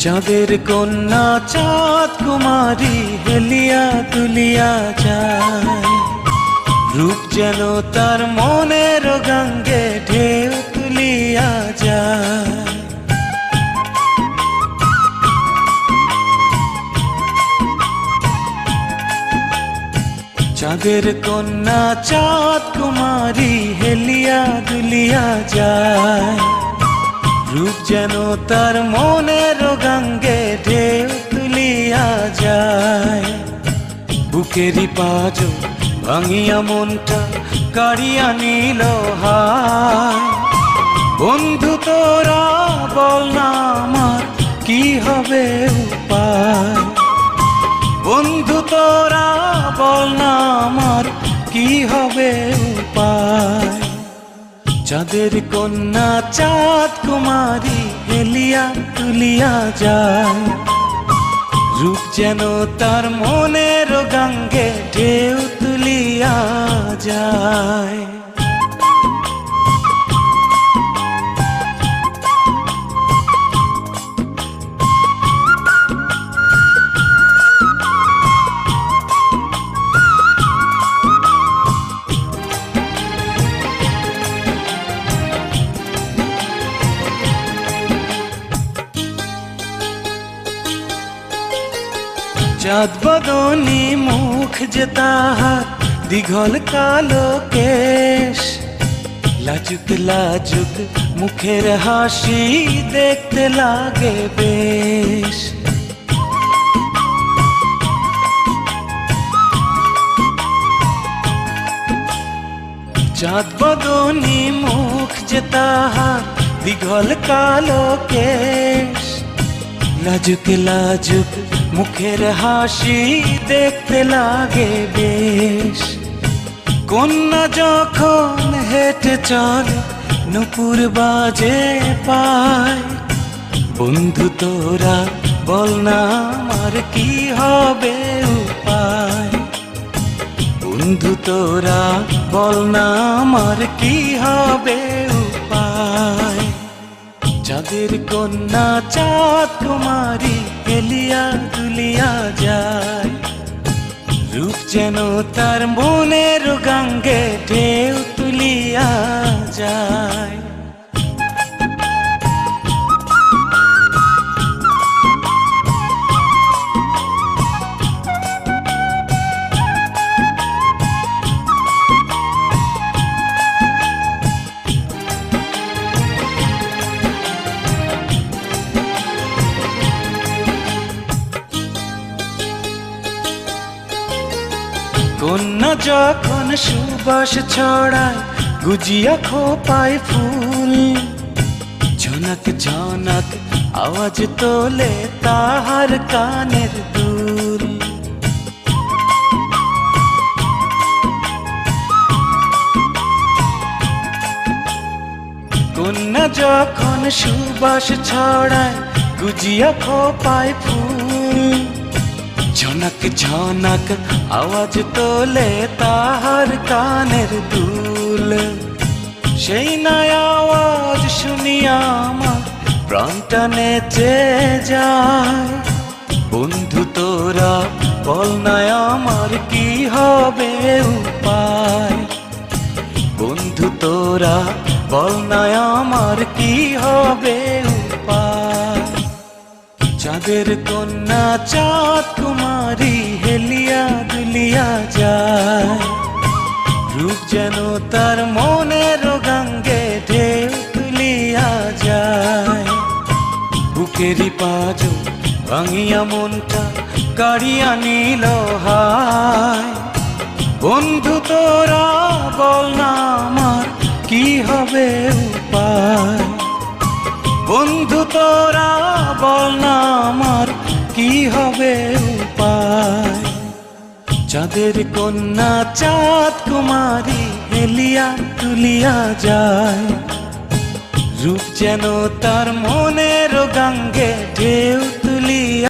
চাঁদের কন্যা চাঁদ কুমারী হেলিয়া তুলিয়া যায়, রূপ যেন তার মনের গঙ্গে ঢেউ তুলিয়া যায়। চাঁদের কন্যা চাঁদ কুমারী হেলিয়া দুলিয়া যায়, রূপ যেন তার মনের গঙ্গে ঢেউ তুলিয়া যায়। বুকেরই পাঁজর ভাঙিয়া মনটা কাড়িয়া নিল হায়, বন্ধু তোরা বল না আমার কি হবে উপায়। বন্ধু তোরা বল না আমার কি হবে উপায়। চাঁদের কন্যা চাঁদ কুমারী হেলিয়া তুলিয়া যায়, রূপ যেন তার মনের গঙ্গে ঢেউ তুলিয়া যায়। চাঁদ বদনী মুখ যে তাহার দীঘল কালো কেশ, লাজুক লাজুক মুখের হাসি দেখতে লাগে বেশ। চাঁদ বদনী মুখ যে তাহার দীঘল কালো কেশ, লাজুক লাজুক মুখের হাসি দেখতে লাগে বেশ। কন্যা যখন হেঁটে চলে নুপুর বাজে পায়, বন্ধু তোরা বল না আমার কি হবে উপায়। বন্ধু তোরা বল না আমার কি হবে উপায়। চাঁদের কন্যা চাঁদ কুমারী হেলিয়া দুলিয়া যায়, রূপ যেন তার মনের গঙ্গে ঢেউ তুলিয়া যায়। কন্যা যখন সুবাস ছড়ায় গুজিয়া খোপায় ফুল, ঝনক ঝনক আওয়াজ তোলে তাহার কানের দুল। কন্যা যখন সুবাস ছড়ায় গুজিয়া খোপায় ফুল, ঝনক ঝনক আওয়াজ তোলে তাহার কানের দুল। সেই নয় আওয়াজ শুনিয়া আমার প্রাণটা নেচে যায়, বন্ধু তোরা বল না আমার কি হবে উপায়। বন্ধু তোরা বল না আমার কি হবে উপায়। চাঁদের কন্যা চাঁদ কুমারী হেলিয়া দুলিয়া যায়, রূপ যেন তার মনের গঙ্গে ঢেউ তুলিয়া যায়। বুকেরই পাঁজর ভাঙিয়া মনটা কাড়িয়া নিল হায়, বন্ধু তোরা বল না আমার কি হবে উপায়। বন্ধু তোরা বল না আমার কি হবে উপায়। চাঁদের কন্যা চাঁদ কুমারী হেলিয়া তুলিয়া যায়, রূপ যেন তার মনের গঙ্গে ঢেউ তুলিয়া